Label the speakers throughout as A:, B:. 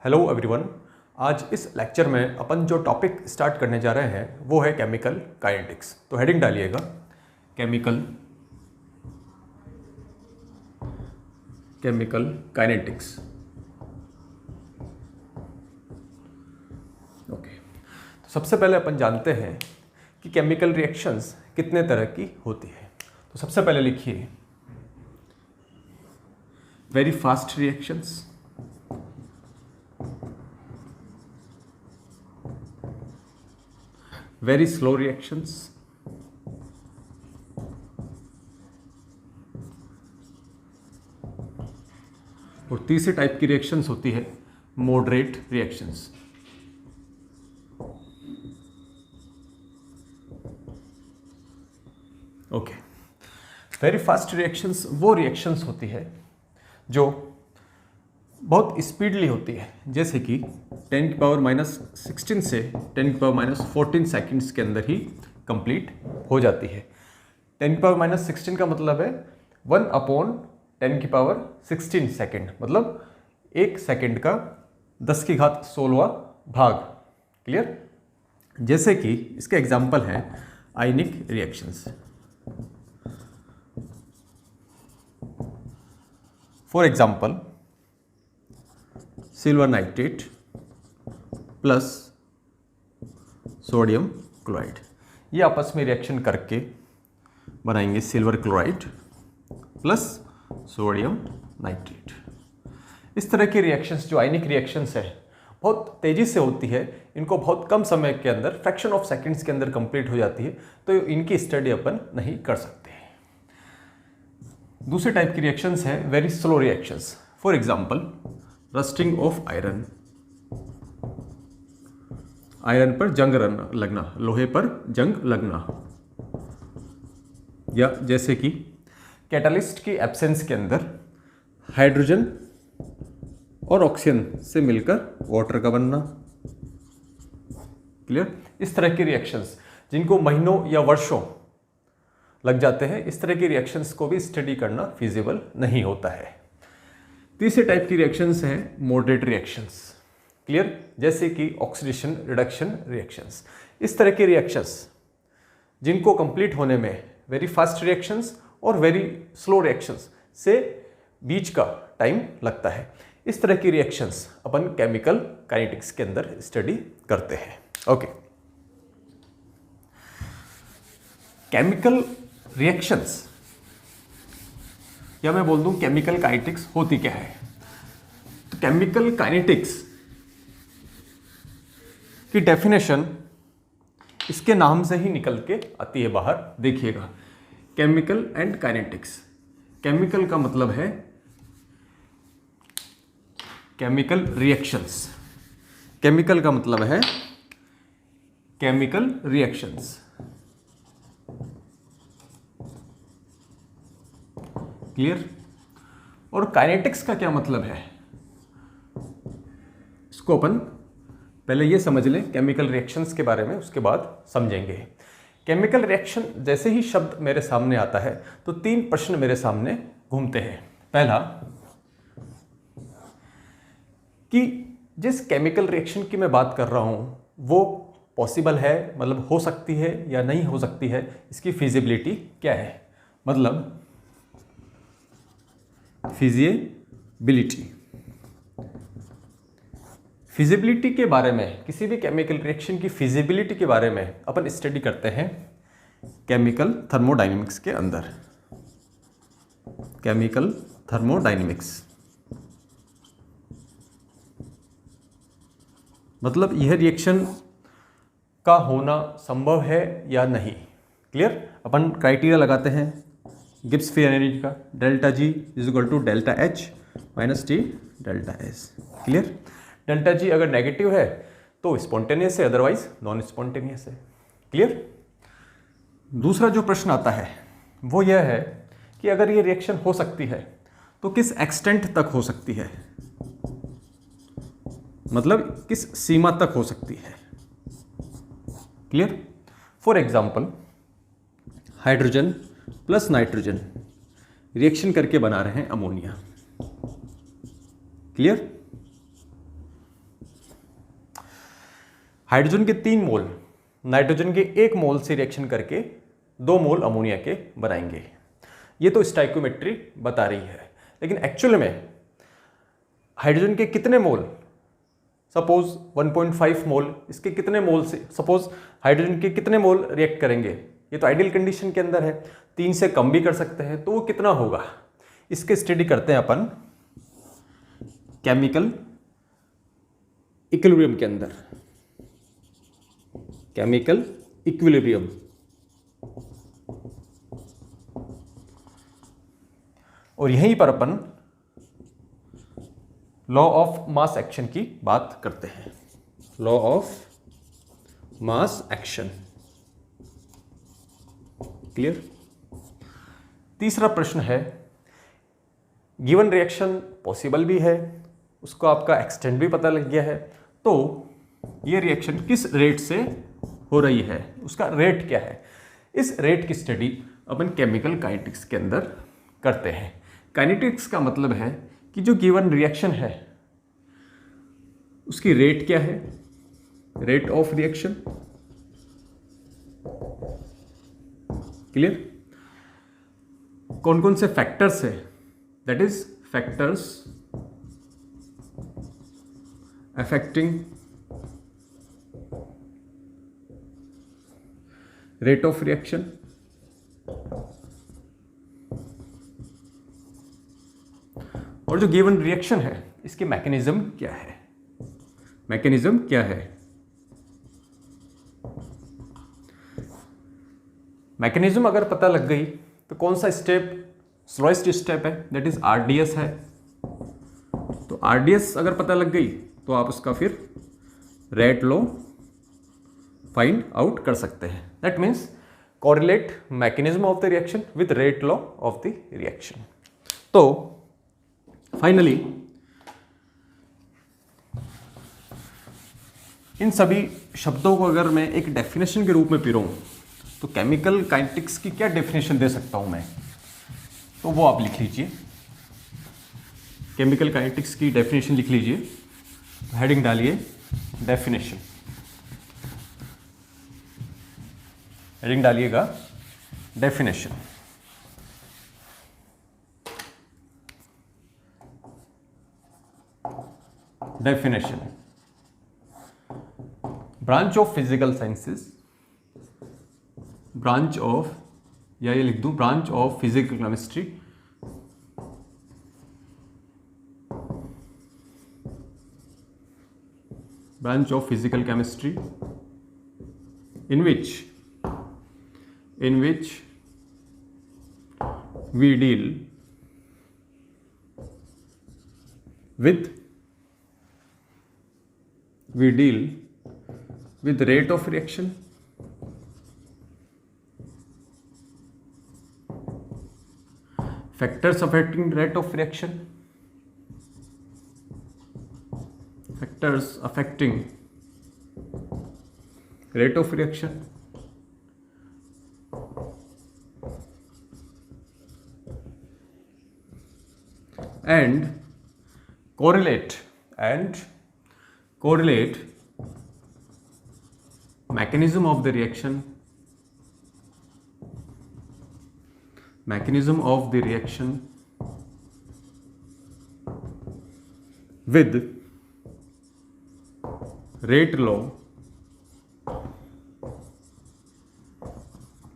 A: Hello everyone. आज इस lecture में अपन जो टॉपिक स्टार्ट करने जा रहे हैं वो है केमिकल काइनेटिक्स। तो हेडिंग डालिएगा केमिकल काइनेटिक्स। ओके, तो सबसे पहले अपन जानते हैं कि केमिकल रिएक्शंस कितने तरह की होती है। तो सबसे पहले लिखिए very fast reactions, very slow reactions, और तीसरे टाइप की रिएक्शंस होती है moderate reactions. Okay, very fast reactions वो रिएक्शंस होती है जो बहुत स्पीडली होती है, जैसे कि 10⁻⁻16 से 10⁻⁻14 सेकंड्स के अंदर ही कंप्लीट हो जाती है। 10⁻⁻16 का मतलब है 1/10⁻16 सेकंड, मतलब 1 सेकंड का 10⁻16वां भाग। क्लियर? जैसे कि इसके एग्जाम्पल हैं ionic reactions. For example silver nitrate plus sodium chloride, ये आपस में रिएक्शन करके बनाएंगे silver chloride plus sodium nitrate. इस तरह की रिएक्शंस जो आयनिक रिएक्शंस है बहुत तेज़ी से होती है, इनको बहुत कम समय के अंदर फ्रैक्शन ऑफ सेकंड्स के अंदर कंप्लीट हो जाती है, तो इनकी स्टडी अपन नहीं कर सकते। दूसरे टाइप की रिएक्शंस है very slow reactions. For example rusting of iron, iron पर जंग लगना, लोहे पर जंग लगना, या जैसे कि कैटलिस्ट की एब्सेंस के अंदर हाइड्रोजन और ऑक्सीजन से मिलकर वाटर का बनना। क्लियर? इस तरह की रिएक्शंस जिनको महीनों या वर्षों लग जाते हैं, इस तरह की रिएक्शंस को भी स्टडी करना फिजिबल नहीं होता है। तीसरे टाइप की रिएक्शंस हैं मॉडरेट रिएक्शंस। क्लियर? जैसे कि ऑक्सीडेशन रिडक्शन रिएक्शंस। इस तरह के रिएक्शंस जिनको कंप्लीट होने में वेरी फास्ट रिएक्शंस और वेरी स्लो रिएक्शंस से बीच का टाइम लगता है, इस तरह की रिएक्शंस अपन केमिकल काइनेटिक्स के अंदर स्टडी करते हैं। ओके, केमिकल रिएक्शंस या मैं बोल दूं केमिकल काइनेटिक्स होती क्या है। तो केमिकल काइनेटिक्स की डेफिनेशन इसके नाम से ही निकल के आती है बाहर। देखिएगा, केमिकल एंड काइनेटिक्स। केमिकल का मतलब है केमिकल रिएक्शंस, केमिकल का मतलब है केमिकल रिएक्शंस। क्लियर? और काइनेटिक्स का क्या मतलब है, इसको अपन पहले ये समझ लें केमिकल रिएक्शंस के बारे में, उसके बाद समझेंगे। केमिकल रिएक्शन जैसे ही शब्द मेरे सामने आता है तो 3 प्रश्न मेरे सामने घूमते हैं। पहला कि जिस केमिकल रिएक्शन की मैं बात कर रहा हूं वो पॉसिबल है, मतलब हो सकती है या नहीं हो सकती है, इसकी फिजिबिलिटी क्या है, मतलब फिजिबिलिटी। फिजिबिलिटी के बारे में, किसी भी केमिकल रिएक्शन की फिजिबिलिटी के बारे में अपन स्टडी करते हैं केमिकल थर्मोडायनेमिक्स के अंदर। केमिकल थर्मोडायनेमिक्स मतलब यह रिएक्शन का होना संभव है या नहीं। क्लियर? अपन क्राइटेरिया लगाते हैं गिब्स फ्री एनर्जी का, delta G is equal to delta H minus T delta S. Clear? Delta G अगर नेगेटिव है तो स्पॉन्टेनियस है, अदरवाइज नॉन स्पॉन्टेनियस है। क्लियर? दूसरा जो प्रश्न आता है वो यह है कि अगर ये रिएक्शन हो सकती है तो किस एक्सटेंट तक हो सकती है, मतलब किस सीमा तक हो सकती है। Clear? For example hydrogen plus nitrogen reaction करके बना रहे हैं अमोनिया। क्लियर? हाइड्रोजन के 3 मोल नाइट्रोजन के 1 मोल से रिएक्शन करके 2 मोल अमोनिया के बनाएंगे। ये तो स्टाइकोमेट्री बता रही है, लेकिन एक्चुअल में हाइड्रोजन के कितने मोल, सपोज 1.5 मोल, इसके कितने मोल से, सपोज हाइड्रोजन के कितने मोल रिएक्ट करेंगे, ये तो आइडियल कंडीशन के अंदर है, 3 से कम भी कर सकते हैं, तो वो कितना होगा, इसके स्टडी करते हैं अपन केमिकल इक्विलिब्रियम के अंदर। केमिकल इक्विलिब्रियम, और यहीं पर अपन लॉ ऑफ मास एक्शन की बात करते हैं। Law of mass action, clear. तीसरा प्रश्न है, गिवन रिएक्शन पॉसिबल भी है, उसको आपका एक्सटेंट भी पता लग गया है, तो ये रिएक्शन किस रेट से हो रही है, उसका रेट क्या है, इस रेट की स्टडी अपन केमिकल काइनेटिक्स के अंदर करते हैं। काइनेटिक्स का मतलब है कि जो गिवन रिएक्शन है उसकी रेट क्या है, रेट ऑफ रिएक्शन, क्लियर। कौन कौन से फैक्टर्स है, that is factors affecting rate of reaction, और जो गिवन रिएक्शन है इसकी मैकेनिज्म क्या है, मैकेनिज्म क्या है। मैकेनिज्म अगर पता लग गई तो कौन सा स्टेप स्लोएस्ट स्टेप है, दैट इज आरडीएस है। तो आरडीएस अगर पता लग गई तो आप उसका फिर रेट लो फाइंड आउट कर सकते हैं। That means correlate mechanism of the reaction with rate law of the reaction. तो फाइनली इन सभी शब्दों को अगर मैं एक डेफिनेशन के रूप में पिरोऊं तो केमिकल काइनेटिक्स की क्या डेफिनेशन दे सकता हूं मैं, तो वो आप लिख लीजिए। केमिकल काइनेटिक्स की डेफिनेशन लिख लीजिए, हेडिंग डालिए डेफिनेशन, हेडिंग डालिएगा definition. Definition, branch of physical sciences, branch of, या ये लिख दूं branch of physical chemistry, branch of physical chemistry in which we deal with rate of reaction, factors affecting rate of reaction, factors affecting rate of reaction, and correlate mechanism of the reaction, with rate law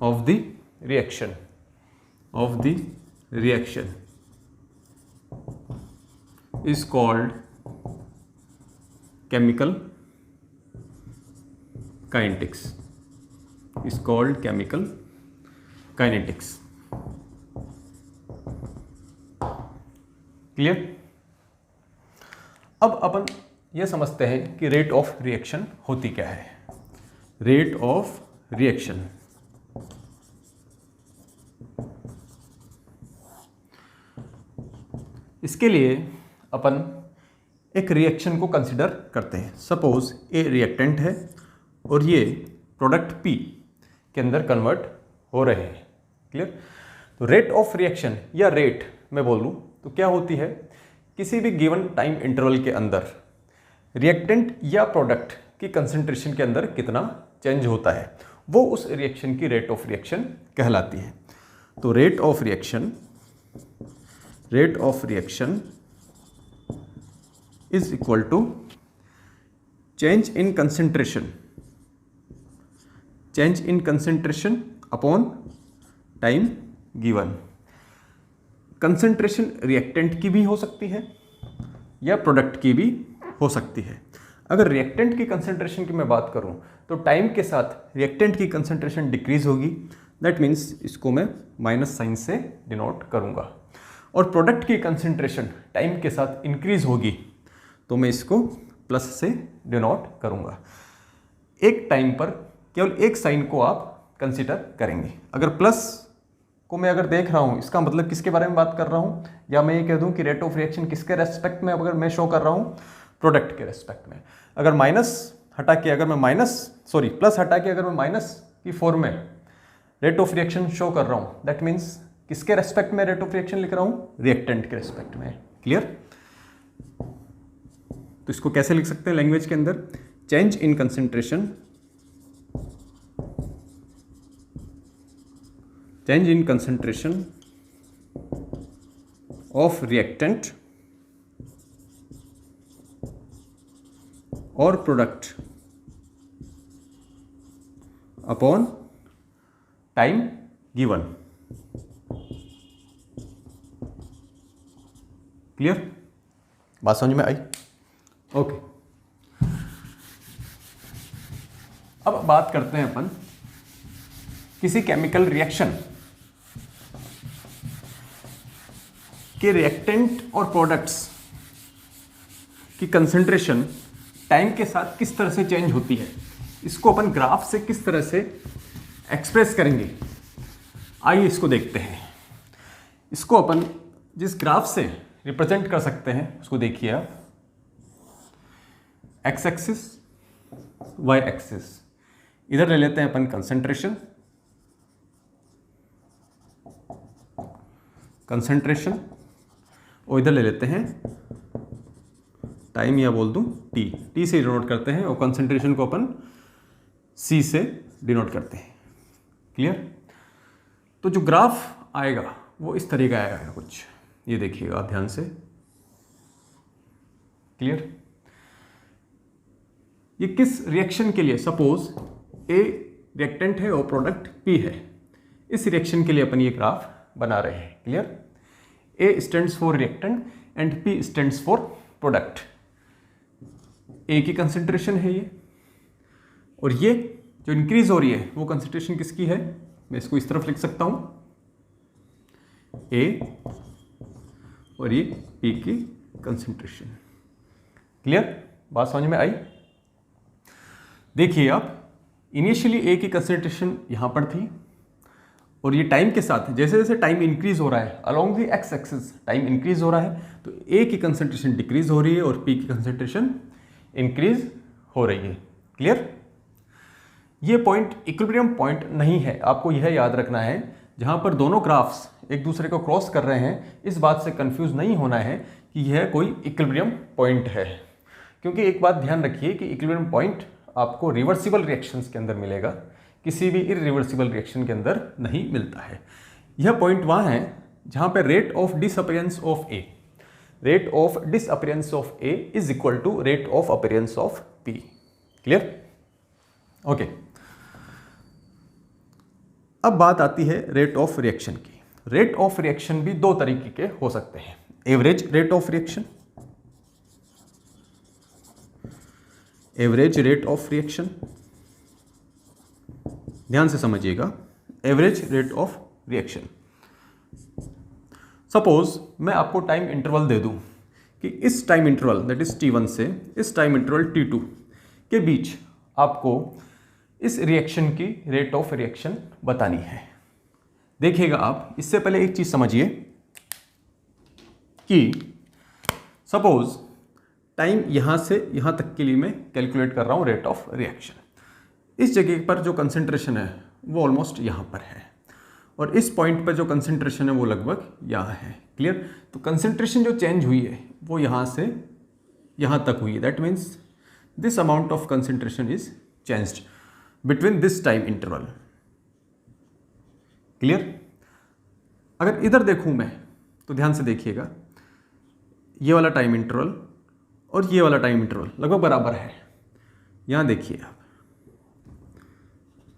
A: of the reaction, is called chemical kinetics, clear. अब अपन ये समझते हैं कि rate of reaction होती क्या है। Rate of reaction, इसके लिए अपन एक रिएक्शन को कंसिडर करते हैं। सपोज ए रिएक्टेंट है और ये प्रोडक्ट पी के अंदर कन्वर्ट हो रहे हैं, क्लियर। तो रेट ऑफ रिएक्शन या रेट मैं बोल लूँ तो क्या होती है, किसी भी गिवन टाइम इंटरवल के अंदर रिएक्टेंट या प्रोडक्ट कि कंसंट्रेशन के अंदर कितना चेंज होता है, वो उस रिएक्शन की रेट ऑफ रिएक्शन कहलाती है। तो rate of reaction is equal to change in concentration upon time given. Concentration reactant की भी हो सकती है या प्रोडक्ट की भी हो सकती है। अगर रिएक्टेंट की कंसंट्रेशन की मैं बात करूं तो टाइम के साथ रिएक्टेंट की कंसंट्रेशन डिक्रीज होगी, दैट मीन्स इसको मैं माइनस साइन से डिनोट करूंगा। और प्रोडक्ट की कंसंट्रेशन टाइम के साथ इंक्रीज होगी तो मैं इसको प्लस से डिनोट करूंगा। एक टाइम पर केवल एक साइन को आप कंसिडर करेंगे। अगर प्लस को मैं अगर देख रहा हूं, इसका मतलब किसके बारे में बात कर रहा हूं, या मैं ये कह दूं कि रेट ऑफ रिएक्शन किसके रेस्पेक्ट में अगर मैं शो कर रहा हूं, प्रोडक्ट के रेस्पेक्ट में। अगर प्लस हटा के अगर मैं माइनस की फॉर्म में रेट ऑफ रिएक्शन शो कर रहा हूं, दैट मीन्स किसके रेस्पेक्ट में रेट ऑफ रिएक्शन लिख रहा हूं, रिएक्टेंट के रेस्पेक्ट में। क्लियर? तो इसको कैसे लिख सकते हैं लैंग्वेज के अंदर, change in concentration of reactant और product upon time given. Clear? बात समझ में आई? ओके। अब बात करते हैं अपन किसी केमिकल रिएक्शन के रिएक्टेंट और प्रोडक्ट्स की कंसंट्रेशन टाइम के साथ किस तरह से चेंज होती है। इसको अपन ग्राफ से किस तरह से एक्सप्रेस करेंगे, आइए इसको देखते हैं। इसको अपन जिस ग्राफ से रिप्रेजेंट कर सकते हैं उसको देखिए आप, एक्स एक्सिस, वाई एक्सिस। इधर ले लेते हैं अपन कंसंट्रेशन और इधर ले लेते हैं टाइम, या बोल दूं टी से डिनोट करते हैं, और कंसंट्रेशन को अपन सी से डिनोट करते हैं। क्लियर? तो जो ग्राफ आएगा वो इस तरह का आएगा कुछ, ये देखिएगा आप ध्यान से। क्लियर? ये किस रिएक्शन के लिए, सपोज ए रिएक्टेंट है और प्रोडक्ट पी है, इस रिएक्शन के लिए अपन ये ग्राफ बना रहे हैं। Clear? A stands for reactant and P stands for product. A की कंसंट्रेशन है ये, और ये जो इंक्रीज हो रही है वो कंसंट्रेशन किसकी है, मैं इसको इस तरफ लिख सकता हूं, ए और ये पी की कंसंट्रेशन। क्लियर? बात समझ में आई? देखिए आप, इनिशियली ए की कंसंट्रेशन यहां पर थी, और ये टाइम के साथ जैसे जैसे टाइम इंक्रीज हो रहा है along the x axis time increase हो रहा है, तो ए की कंसंट्रेशन डिक्रीज हो रही है और पी की कंसंट्रेशन इंक्रीज हो रही है। क्लियर? ये पॉइंट इक्विलिब्रियम पॉइंट नहीं है, आपको यह याद रखना है। जहां पर दोनों ग्राफ्स एक दूसरे को क्रॉस कर रहे हैं, इस बात से कंफ्यूज नहीं होना है कि यह कोई इक्विलिब्रियम पॉइंट है, क्योंकि एक बात ध्यान रखिए कि इक्विलिब्रियम पॉइंट आपको रिवर्सिबल रिएक्शंस के अंदर मिलेगा, किसी भी इररिवर्सिबल रिएक्शन के अंदर नहीं मिलता है। यह पॉइंट वहाँ है जहाँ पे rate of disappearance of A is equal to rate of appearance of P. Clear? Okay. अब बात आती है रेट ऑफ रिएक्शन की। रेट ऑफ रिएक्शन भी दो तरीके के हो सकते हैं, एवरेज रेट ऑफ रिएक्शन, ध्यान से समझिएगा, average rate of reaction. Suppose मैं आपको टाइम इंटरवल दे दूं कि इस time interval that is T1 से इस टाइम इंटरवल T2 के बीच आपको इस रिएक्शन की रेट ऑफ रिएक्शन बतानी है। देखिएगा आप, इससे पहले एक चीज समझिए कि सपोज टाइम यहां से यहां तक के लिए मैं कैलकुलेट कर रहा हूं रेट ऑफ रिएक्शन। इस जगह पर जो कंसंट्रेशन है वो ऑलमोस्ट यहाँ पर है, और इस पॉइंट पर जो कंसंट्रेशन है वो लगभग यहाँ है। क्लियर? तो कंसंट्रेशन जो चेंज हुई है वो यहाँ से यहाँ तक हुई है, that means this amount of concentration is changed between this time interval. Clear? अगर इधर देखूं मैं तो ध्यान से देखिएगा, ये वाला टाइम इंटरवल और ये वाला टाइम इंटरवल लगभग बराबर है। यहां देखिए आप,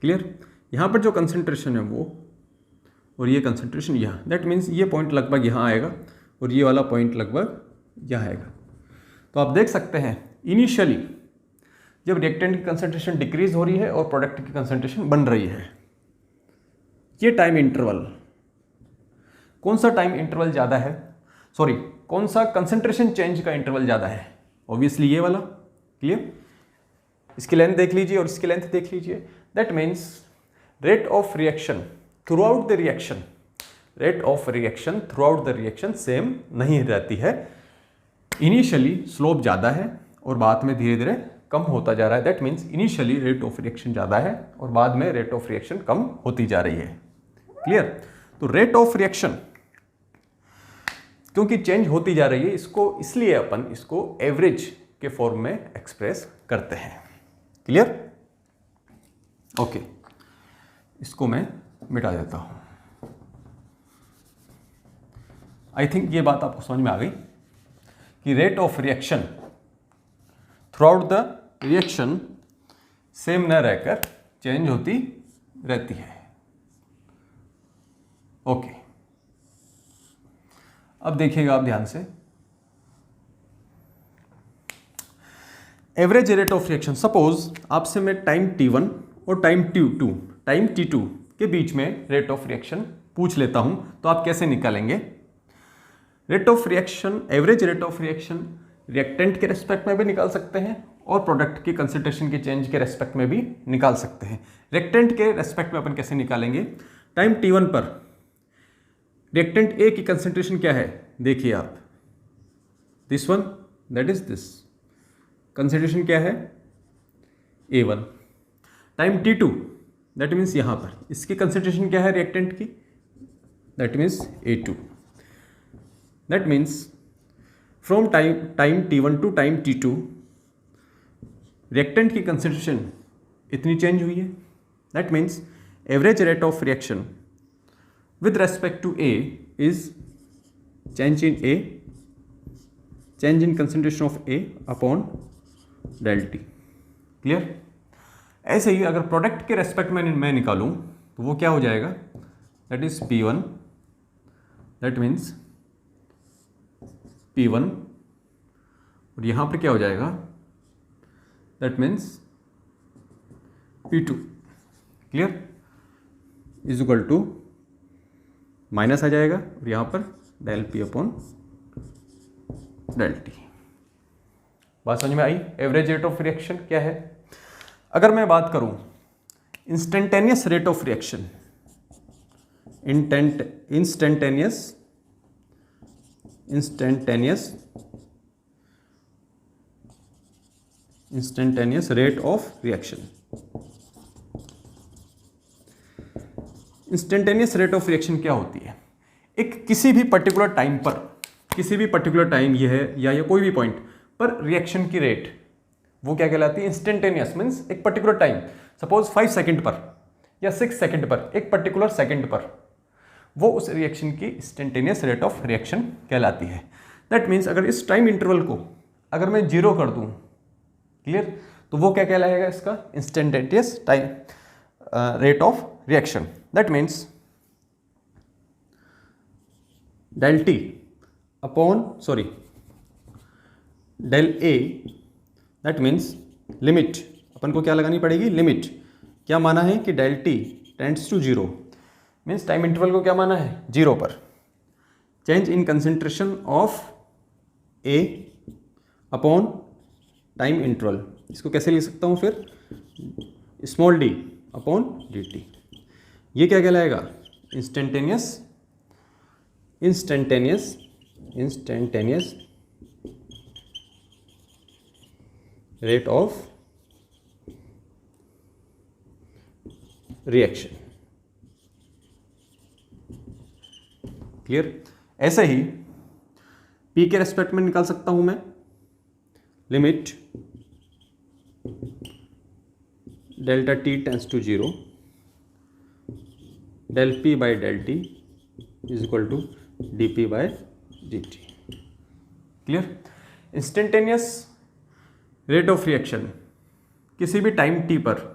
A: क्लियर? यहां पर जो कंसंट्रेशन है वो और ये कंसंट्रेशन यहाँ, दैट मीन्स ये पॉइंट लगभग यहाँ आएगा और ये वाला पॉइंट लगभग यहाँ आएगा। तो आप देख सकते हैं इनिशियली जब रिएक्टेंट की कंसंट्रेशन डिक्रीज हो रही है और प्रोडक्ट की कंसंट्रेशन बन रही है, ये टाइम इंटरवल, कौन सा टाइम इंटरवल ज़्यादा है, सॉरी कौन सा कंसंट्रेशन चेंज का इंटरवल ज़्यादा है? ऑब्वियसली ये वाला। क्लियर? इसकी लेंथ देख लीजिए और इसकी लेंथ देख लीजिए, that means rate of reaction through the reaction, rate of reaction through the reaction same नहीं रहती है। इनिशियली स्लोप ज़्यादा है और बाद में धीरे धीरे कम होता जा रहा है। That means initially rate of reaction ज़्यादा है और बाद में रेट ऑफ रिएक्शन कम होती जा रही है। क्लियर? तो रेट ऑफ रिएक्शन क्योंकि चेंज होती जा रही है, इसको इसलिए अपन इसको एवरेज के फॉर्म में एक्सप्रेस करते हैं। क्लियर? ओके, इसको मैं मिटा देता हूं। आई थिंक ये बात आपको समझ में आ गई कि rate of reaction through out the reaction same न रहकर चेंज होती रहती है। ओके, अब देखिएगा आप ध्यान से, average rate of reaction, suppose आपसे मैं टाइम t1 और टाइम t2 के बीच में रेट ऑफ रिएक्शन पूछ लेता हूं, तो आप कैसे निकालेंगे? Rate of reaction, average rate of reaction reactant के रेस्पेक्ट में भी निकाल सकते हैं और प्रोडक्ट की कंसंट्रेशन के चेंज के रेस्पेक्ट में भी निकाल सकते हैं। रिएक्टेंट के रेस्पेक्ट में अपन कैसे निकालेंगे? टाइम t1 पर रिएक्टेंट A की कंसंट्रेशन क्या है? देखिए आप, this one, that is this, concentration क्या है? A1। Time t2 that means यहां पर इसकी कंसंट्रेशन क्या है रिएक्टेंट की? That means A2। That means from time t1 to time t2 reactant की कंसंट्रेशन इतनी चेंज हुई है। That means average rate of reaction with respect to A is change in A, change in concentration of A upon del T। Clear? ऐसे ही अगर product के respect में मैं निकालूं तो वो क्या हो जाएगा? That is P1, that means P1 और यहां पर क्या हो जाएगा? That means P2। Clear? Is equal to minus आ जाएगा और यहां पर del P upon del T। बात समझ में आई? एवरेज रेट ऑफ रिएक्शन क्या है? अगर मैं बात करूं instantaneous rate of reaction, instantaneous rate of reaction, instantaneous rate of reaction क्या होती है? एक किसी भी पर्टिकुलर टाइम पर, किसी भी पर्टिकुलर टाइम ये है या कोई भी पॉइंट पर रिएक्शन की रेट वो क्या कहलाती है? इंस्टेंटेनियस मीन्स एक पर्टिकुलर टाइम, सपोज 5 सेकंड पर या 6 सेकंड पर, एक पर्टिकुलर सेकंड पर, वो उस रिएक्शन की इंस्टेंटेनियस रेट ऑफ रिएक्शन कहलाती है। दैट मीन्स अगर इस टाइम इंटरवल को अगर मैं 0 कर दूं, क्लियर, तो वो क्या कहलाएगा? इसका instantaneous time rate of reaction. That means del T upon del A, that means limit अपन को क्या लगानी पड़ेगी? लिमिट क्या माना है कि del T tends to 0 means time interval को क्या माना है? 0 पर। Change in concentration of A upon time interval, इसको कैसे लिख सकता हूँ फिर? Small d upon dt। ये क्या कहलाएगा? Instantaneous rate of reaction. Clear? ऐसे ही P के रेस्पेक्ट में निकाल सकता हूं मैं limit delta T tends to 0, del P by del T is equal to dP by dt। Clear? Instantaneous rate of reaction किसी भी टाइम t पर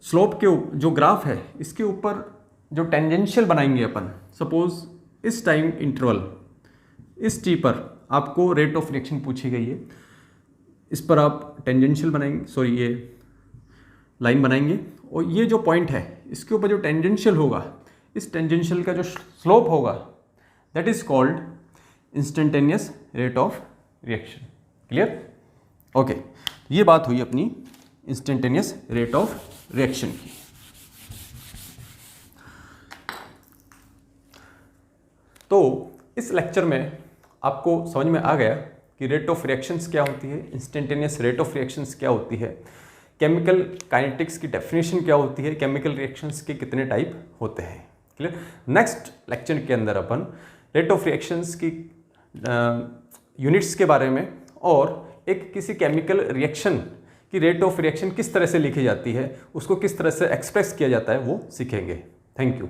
A: स्लोप के जो ग्राफ है इसके ऊपर जो टेंजेंशियल बनाएंगे अपन, सपोज इस टाइम इंटरवल इस t पर आपको रेट ऑफ रिएक्शन पूछी गई है, इस पर आप टेंजेंशियल बनाएंगे, सॉरी ये लाइन बनाएंगे और ये जो पॉइंट है इसके ऊपर जो टेंजेंशियल होगा, इस टेंजेंशियल का जो स्लोप होगा that is called instantaneous rate of reaction. Clear? Okay, ये बात हुई अपनी इंस्टेंटेनियस रेट ऑफ रिएक्शन की। तो इस लेक्चर में आपको समझ में आ गया कि रेट ऑफ रिएक्शंस क्या होती है, इंस्टेंटेनियस रेट ऑफ रिएक्शंस क्या होती है, केमिकल काइनेटिक्स की डेफिनेशन क्या होती है, केमिकल रिएक्शंस के कितने टाइप होते हैं। क्लियर? नेक्स्ट लेक्चर के अंदर अपन रेट ऑफ रिएक्शंस की यूनिट्स के बारे में और एक किसी केमिकल रिएक्शन की रेट ऑफ रिएक्शन किस तरह से लिखी जाती है, उसको किस तरह से एक्सप्रेस किया जाता है, वो सीखेंगे। Thank you.